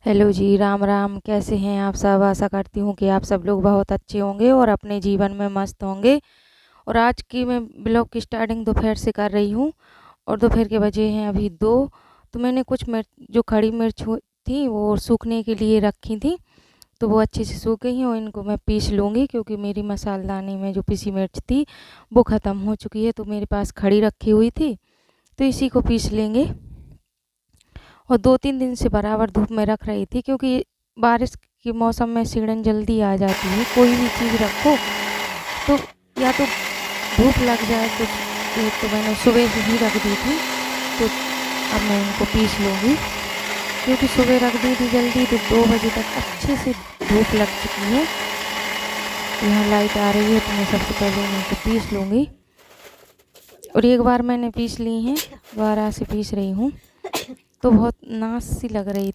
Hello जी, राम राम। कैसे हैं आप सब? आशा करती हूँ कि आप सब लोग बहुत अच्छे होंगे और अपने जीवन में मस्त होंगे। और आज की मैं ब्लॉग की स्टार्टिंग दोपहर से कर रही हूँ और दोपहर के बजे हैं अभी 2। तो मैंने कुछ मिर्च, जो खड़ी मिर्च थी वो सूखने के लिए रखी थी, तो वो अच्छे से सूख गई हैं और इनको मैं पीस लूँगी क्योंकि मेरी मसालदानी में जो पिसी मिर्च थी वो ख़त्म हो चुकी है। तो मेरे पास खड़ी रखी हुई थी, तो इसी को पीस लेंगे। और 2-3 दिन से बराबर धूप में रख रही थी क्योंकि बारिश के मौसम में सीढ़न जल्दी आ जाती है। कोई भी चीज़ रखो तो या तो धूप लग जाए कुछ। तो मैंने सुबह ही रख दी थी, तो अब मैं इनको पीस लूँगी क्योंकि सुबह रख दी थी जल्दी, तो 2 बजे तक अच्छे से धूप लग चुकी है। यहाँ लाइट आ रही है तो मैं सबसे पहले इनको पीस लूँगी। और एक बार मैंने पीस ली हैं, दोबारा से पीस रही हूँ तो बहुत नाश सी लग रही।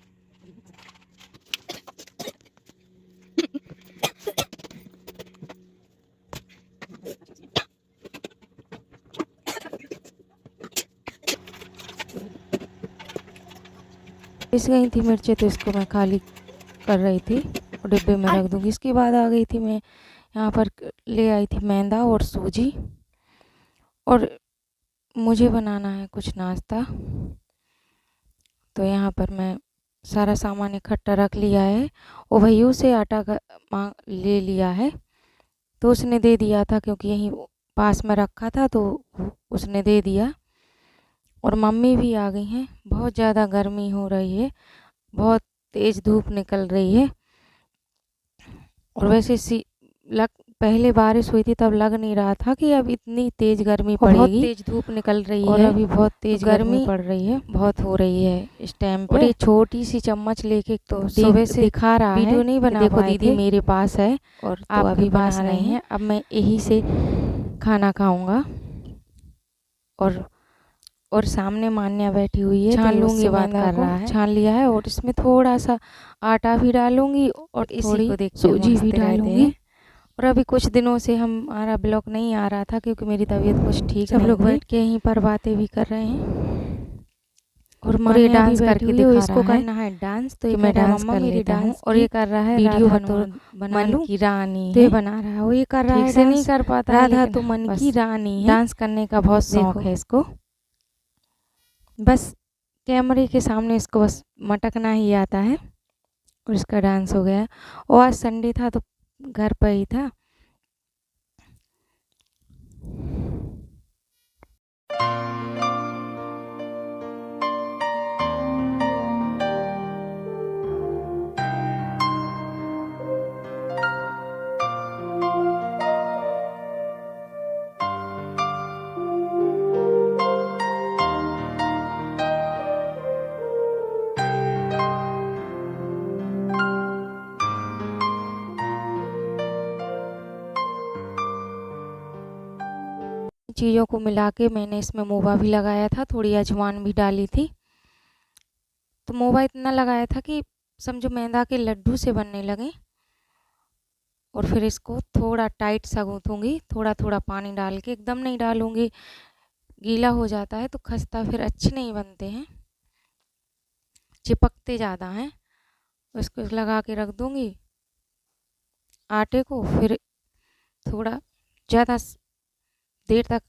पिस गई थी मिर्चें, तो इसको मैं खाली कर रही थी और डिब्बे में रख दूँगी। इसके बाद आ गई थी मैं यहाँ पर, ले आई थी मैदा और सूजी, और मुझे बनाना है कुछ नाश्ता। तो यहाँ पर मैं सारा सामान इकट्ठा रख लिया है और भैया से आटा ले लिया है, तो उसने दे दिया था क्योंकि यहीं पास में रखा था तो उसने दे दिया। और मम्मी भी आ गई हैं। बहुत ज़्यादा गर्मी हो रही है, बहुत तेज़ धूप निकल रही है। और वैसे पहले बारिश हुई थी तब लग नहीं रहा था कि अब इतनी तेज़ गर्मी पड़ेगी। बहुत तेज़ धूप निकल रही है और अभी बहुत तेज़ गर्मी पड़ रही है, बहुत हो रही है इस टाइम पे। और ये छोटी सी चम्मच लेके तो सुबह से दिखा रहा है, वीडियो नहीं बना पाए थे। देखो दीदी मेरे पास है और आप अभी बना रहे हैं। अब मैं यही से खाना खाऊंगा। और सामने मान्या बैठी हुई है, छान लूँगी, बात कर रहा है। छान लिया है और इसमें थोड़ा सा आटा भी डालूंगी और इसी को देख सूजी भी डालूंगी। और अभी कुछ दिनों से हमारा ब्लॉग नहीं आ रहा था क्योंकि मेरी तबीयत कुछ ठीक नहीं थी। सब लोग बैठ के यहीं पर बातें भी कर रहे हैं और मान्या डांस करके दिखा रहा है। इसको करना है डांस, तो ये मैं डांस कर लेता हूँ। और ये कर रहा है वीडियो मन की रानी, तो ये बना रहा है। वो ये कर रहा है, ठीक से नहीं कर पाता, राधा तो मन की रानी है। डांस करने का बहुत शौक है इसको, बस कैमरे के सामने इसको बस मटकना ही आता है और इसका डांस हो गया। और आज संडे था तो घर पर ही था। चीज़ों को मिला के मैंने इसमें मोवा भी लगाया था, थोड़ी अजवाइन भी डाली थी। तो मोवा इतना लगाया था कि समझो मैदा के लड्डू से बनने लगे। और फिर इसको थोड़ा टाइट सा गूँथूँगी, थोड़ा थोड़ा पानी डाल के, एकदम नहीं डालूँगी, गीला हो जाता है तो खस्ता फिर अच्छे नहीं बनते हैं, चिपकते ज़्यादा हैं। तो इसको लगा के रख दूँगी आटे को। फिर थोड़ा ज़्यादा देर तक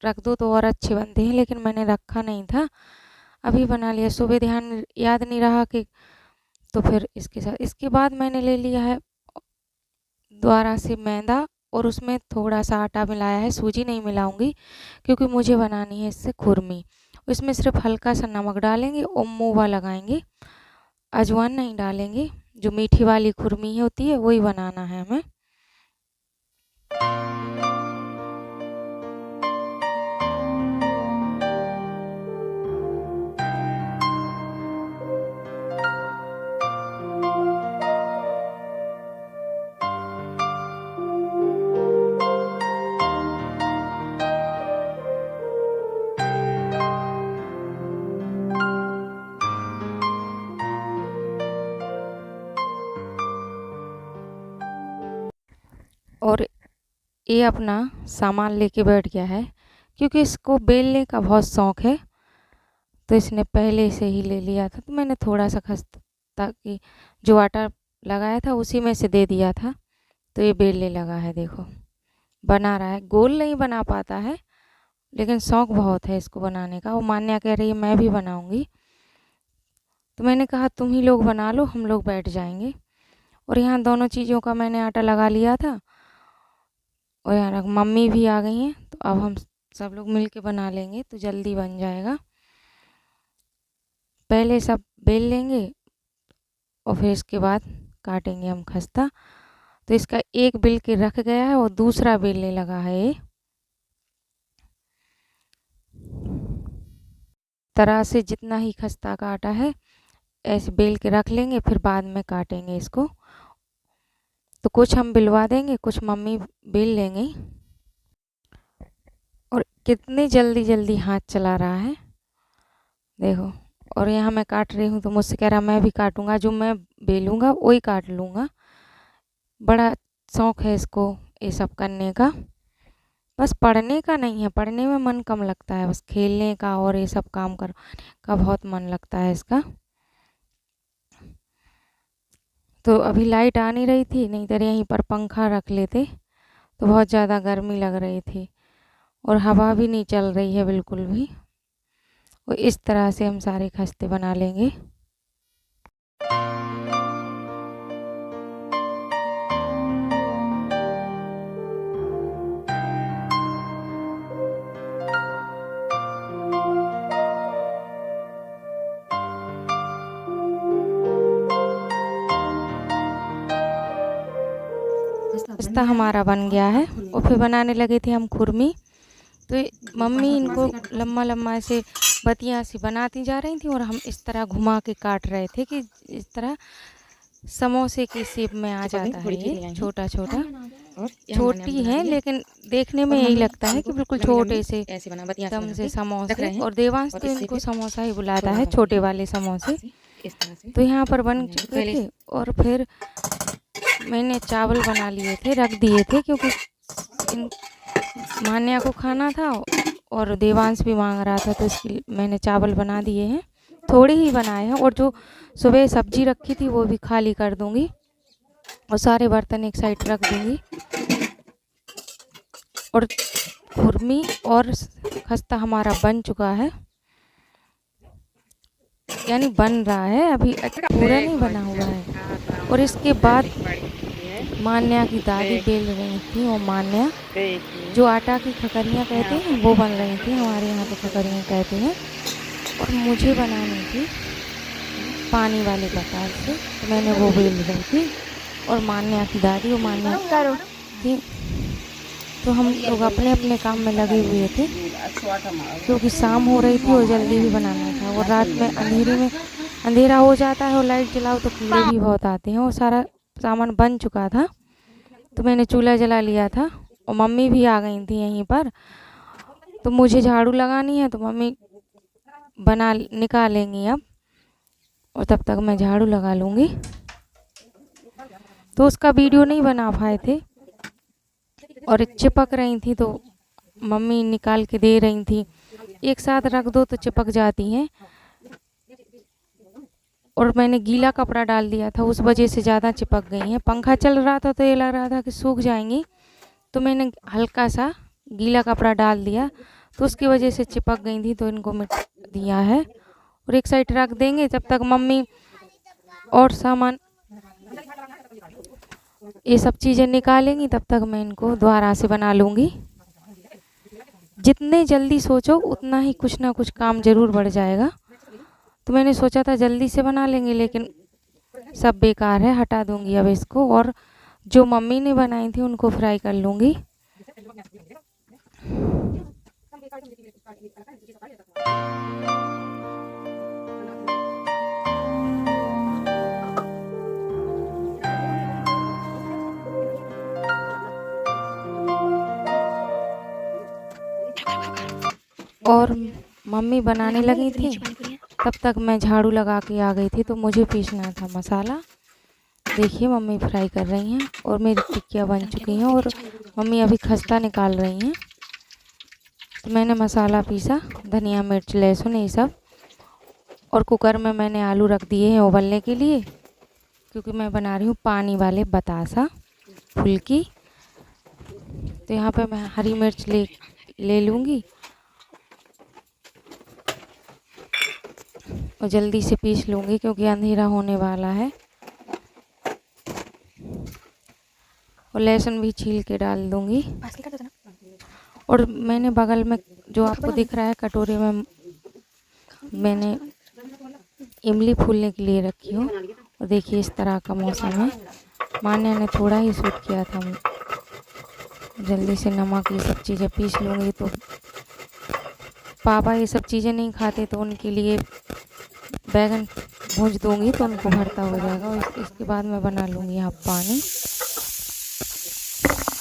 रख दो तो और अच्छे बनते हैं, लेकिन मैंने रखा नहीं था, अभी बना लिया। सुबह ध्यान याद नहीं रहा कि, तो फिर इसके बाद मैंने ले लिया है दोबारा से मैदा और उसमें थोड़ा सा आटा मिलाया है। सूजी नहीं मिलाऊंगी क्योंकि मुझे बनानी है इससे खुरमी। इसमें सिर्फ हल्का सा नमक डालेंगे और मोवा लगाएंगे, अजवाइन नहीं डालेंगे। जो मीठी वाली खुरमी होती है वही बनाना है हमें। और ये अपना सामान लेके बैठ गया है क्योंकि इसको बेलने का बहुत शौक़ है, तो इसने पहले से ही ले लिया था। तो मैंने थोड़ा सा ताकि जो आटा लगाया था उसी में से दे दिया था, तो ये बेलने लगा है। देखो बना रहा है, गोल नहीं बना पाता है लेकिन शौक़ बहुत है इसको बनाने का। वो मान्या कह रही है मैं भी बनाऊंगी, तो मैंने कहा तुम ही लोग बना लो, हम लोग बैठ जाएंगे। और यहाँ दोनों चीज़ों का मैंने आटा लगा लिया था और यहाँ मम्मी भी आ गई हैं, तो अब हम सब लोग मिल के बना लेंगे तो जल्दी बन जाएगा। पहले सब बेल लेंगे और फिर इसके बाद काटेंगे हम खस्ता। तो इसका एक बेल के रख गया है और दूसरा बेलने लगा है। ये तरह से जितना ही खस्ता का आटा है ऐसे बेल के रख लेंगे, फिर बाद में काटेंगे इसको। तो कुछ हम बिलवा देंगे, कुछ मम्मी बेल लेंगे। और कितनी जल्दी जल्दी हाथ चला रहा है देखो। और यहाँ मैं काट रही हूँ तो मुझसे कह रहा मैं भी काटूंगा, जो मैं बेलूँगा वही काट लूँगा। बड़ा शौक़ है इसको ये सब करने का, बस पढ़ने का नहीं है, पढ़ने में मन कम लगता है, बस खेलने का और ये सब काम करने का बहुत मन लगता है इसका। तो अभी लाइट आ नहीं रही थी, नहीं तो यहीं पर पंखा रख लेते, तो बहुत ज़्यादा गर्मी लग रही थी और हवा भी नहीं चल रही है बिल्कुल भी। और इस तरह से हम सारे खस्ते बना लेंगे। खस्ता हमारा बन गया है और फिर बनाने लगे थे हम खुरमी। तो मम्मी इनको लम्बा लम्बा ऐसे बतियाँ सी बनाती जा रही थी और हम इस तरह घुमा के काट रहे थे कि इस तरह समोसे की शेप में आ जाता है। ये छोटा छोटा छोटी है लेकिन देखने में यही लगता है कि बिल्कुल छोटे से एकदम से समोसे। और देवांश तो इनको समोसा ही बुलाता है, छोटे वाले समोसे। तो यहाँ पर बन चुके थे और फिर मैंने चावल बना लिए थे, रख दिए थे, क्योंकि मान्या को खाना था और देवांश भी मांग रहा था, तो इसकी मैंने चावल बना दिए हैं। थोड़े ही बनाए हैं और जो सुबह सब्जी रखी थी वो भी खाली कर दूंगी और सारे बर्तन एक साइड रख दूंगी। और खुरमी और खस्ता हमारा बन चुका है, यानी बन रहा है, अभी पूरा नहीं बना हुआ है। और इसके बाद मान्या की दादी बेल रही थी और मान्या जो आटा की खकरियाँ कहते हैं वो बन रही थी, हमारे यहाँ तो खकरियाँ कहते हैं। और मुझे बनानी थी पानी वाले प्रकार से, तो मैंने वो बेल रही थी और मान्या की दादी और मान्या थी। तो हम लोग अपने अपने काम में लगे हुए थे, क्योंकि शाम हो रही थी और जल्दी भी बनाना था। और रात में अंधेरा हो जाता है और लाइट जलाओ तो कीड़े भी बहुत आते हैं। और सारा सामान बन चुका था तो मैंने चूल्हा जला लिया था और मम्मी भी आ गई थी यहीं पर। तो मुझे झाड़ू लगानी है तो मम्मी निकालेंगी अब, और तब तक मैं झाड़ू लगा लूँगी। तो उसका वीडियो नहीं बना पाए थे और चिपक रही थी तो मम्मी निकाल के दे रही थी। एक साथ रख दो तो चिपक जाती हैं, और मैंने गीला कपड़ा डाल दिया था, उस वजह से ज़्यादा चिपक गई हैं। पंखा चल रहा था तो ये लग रहा था कि सूख जाएंगी, तो मैंने हल्का सा गीला कपड़ा डाल दिया तो उसकी वजह से चिपक गई थी, तो इनको मिटा दिया है। और एक साइड रख देंगे, जब तक मम्मी और सामान ये सब चीज़ें निकालेंगी तब तक मैं इनको दोबारा से बना लूँगी। जितने जल्दी सोचो उतना ही कुछ ना कुछ काम ज़रूर बढ़ जाएगा। तो मैंने सोचा था जल्दी से बना लेंगे, लेकिन सब बेकार है, हटा दूंगी अब इसको। और जो मम्मी ने बनाई थी उनको फ्राई कर लूँगी। और मम्मी बनाने लगी थी तब तक मैं झाड़ू लगा के आ गई थी, तो मुझे पीसना था मसाला। देखिए मम्मी फ्राई कर रही हैं और मेरी टिक्कियाँ बन चुकी हैं और मम्मी अभी खस्ता निकाल रही हैं। तो मैंने मसाला पीसा, धनिया मिर्च लहसुन ये सब, और कुकर में मैंने आलू रख दिए हैं उबलने के लिए, क्योंकि मैं बना रही हूँ पानी वाले बतासा फुल्की। तो यहाँ पे मैं हरी मिर्च ले लूँगी और जल्दी से पीस लूँगी क्योंकि अंधेरा होने वाला है। और लहसुन भी छील के डाल दूँगी। और मैंने बगल में जो आपको दिख रहा है कटोरे में मैंने इमली फूलने के लिए रखी हूँ। और देखिए इस तरह का मौसम है। मान्या ने थोड़ा ही शूट किया था। जल्दी से नमक ये सब चीज़ें पीस लूँगी। तो पापा ये सब चीज़ें नहीं खाते तो उनके लिए बैगन भूंज दूँगी तो उनको भरता हो जाएगा। और इसके बाद मैं बना लूँगी यहाँ पानी।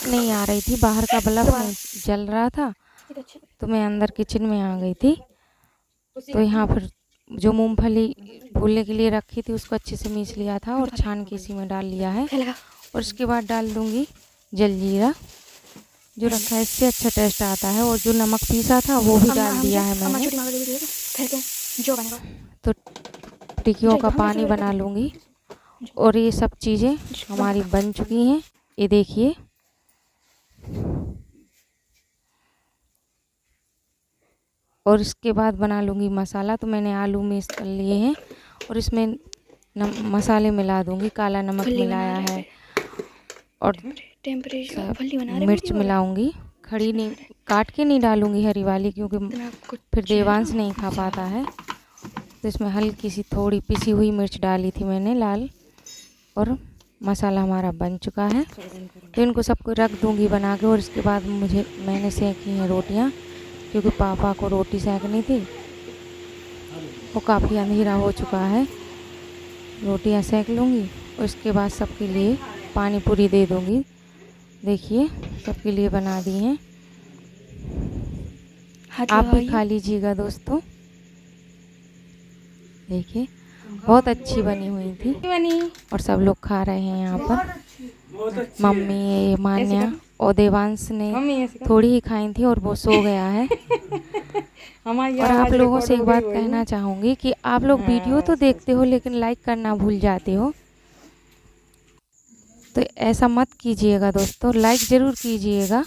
नहीं आ रही थी, बाहर का बल्ब नहीं जल रहा था तो मैं अंदर किचन में आ गई थी। तो यहाँ पर जो मूंगफली भूनने के लिए रखी थी उसको अच्छे से मीस लिया था और छान के इसी में डाल लिया है। और उसके बाद डाल दूँगी जलजीरा जो रखा है, इससे अच्छा टेस्ट आता है। और जो नमक पीसा था वो भी डाल दिया है मैंने। तो टिक्कियों का पानी बना लूँगी। और ये सब चीज़ें हमारी बन चुकी हैं, ये देखिए। और इसके बाद बना लूँगी मसाला। तो मैंने आलू मिक्स कर लिए हैं और इसमें मसाले मिला दूँगी। काला नमक मिलाया है और मिर्च मिलाऊँगी। खड़ी नहीं, काट के नहीं डालूँगी हरी वाली, क्योंकि फिर देवांश नहीं खा पाता है। तो इसमें हल्की सी थोड़ी पिसी हुई मिर्च डाली थी मैंने लाल। और मसाला हमारा बन चुका है। तो इनको सबको रख दूँगी बना के। और इसके बाद मैंने सेकी हैं रोटियाँ, क्योंकि पापा को रोटी सेकनी थी। वो काफ़ी अंधेरा हो चुका है। रोटियां सेक लूँगी और इसके बाद सबके लिए पानी पूरी दे दूँगी। देखिए सबके लिए बना दी हैं। आप भी खा लीजिएगा दोस्तों। देखिए बहुत अच्छी बनी हुई थी और सब लोग खा रहे हैं यहाँ पर। मम्मी, मान्या और देवांश ने थोड़ी ही खाई थी और वो सो गया है। और आप लोगों से एक बात कहना चाहूँगी कि आप लोग वीडियो तो देखते हो लेकिन लाइक करना भूल जाते हो। तो ऐसा मत कीजिएगा दोस्तों, लाइक ज़रूर कीजिएगा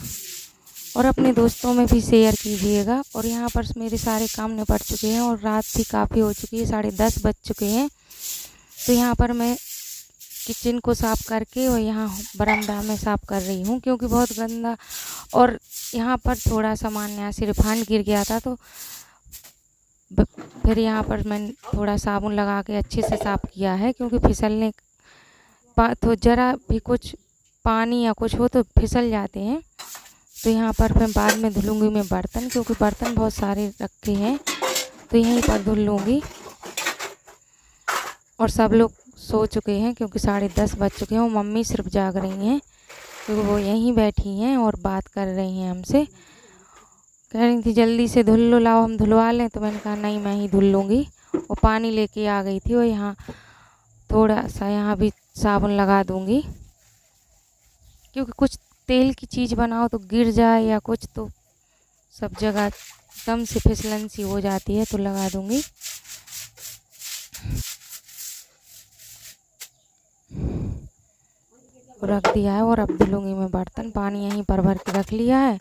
और अपने दोस्तों में भी शेयर कीजिएगा। और यहाँ पर मेरे सारे काम निपट चुके हैं और रात भी काफ़ी हो चुकी है, 10:30 बज चुके हैं। तो यहाँ पर मैं किचन को साफ़ करके और यहाँ बरामदा में साफ़ कर रही हूँ, क्योंकि बहुत गंदा। और यहाँ पर थोड़ा सामान यहाँ से रिफाइंड गिर गया था, तो फिर यहाँ पर मैंने थोड़ा साबुन लगा के अच्छे से साफ़ किया है, क्योंकि फिसलने तो ज़रा भी कुछ पानी या कुछ हो तो फिसल जाते हैं। तो यहाँ पर मैं बाद में धुलूँगी मैं बर्तन, क्योंकि बर्तन बहुत सारे रखे हैं तो यहीं पर धुल लूँगी। और सब लोग सो चुके हैं क्योंकि 10:30 बज चुके हैं। और मम्मी सिर्फ जाग रही हैं क्योंकि वो यहीं बैठी हैं और बात कर रही हैं हमसे। कह रही थी जल्दी से धुल लो, लाओ हम धुलवा लें। तो मैंने कहा नहीं, मैं ही धुल लूँगी। और पानी लेके आ गई थी। और यहाँ थोड़ा सा यहाँ भी साबुन लगा दूँगी, क्योंकि कुछ तेल की चीज़ बनाओ तो गिर जाए या कुछ, तो सब जगह एकदम से फिसलन सी हो जाती है, तो लगा दूँगी। रख दिया है और अब धुलूँगी मैं बर्तन। पानी यहीं पर भर के रख लिया है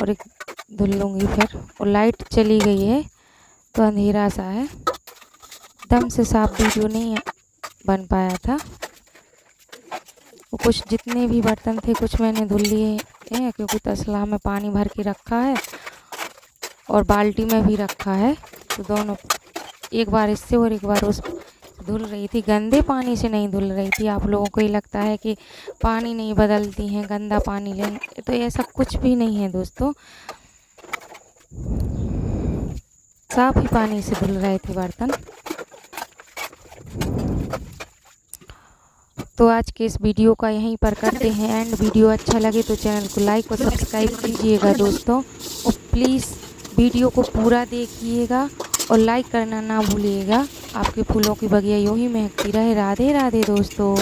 और एक धुल लूँगी फिर। और लाइट चली गई है तो अंधेरा सा है, एकदम से साफ वीडियो नहीं बन पाया था। वो कुछ जितने भी बर्तन थे कुछ मैंने धुल लिए हैं, क्योंकि तसला में पानी भर के रखा है और बाल्टी में भी रखा है। तो दोनों एक बार इससे और एक बार उस धुल रही थी। गंदे पानी से नहीं धुल रही थी। आप लोगों को ही लगता है कि पानी नहीं बदलती हैं, गंदा पानी लेंगे, तो ऐसा कुछ भी नहीं है दोस्तों। साफ ही पानी से धुल रहे थे बर्तन। तो आज के इस वीडियो का यहीं पर करते हैं एंड। वीडियो अच्छा लगे तो चैनल को लाइक और सब्सक्राइब कीजिएगा दोस्तों। और प्लीज़ वीडियो को पूरा देखिएगा और लाइक करना ना भूलिएगा। आपके फूलों की बगिया यूँ ही महकती रहे। राधे राधे दोस्तों।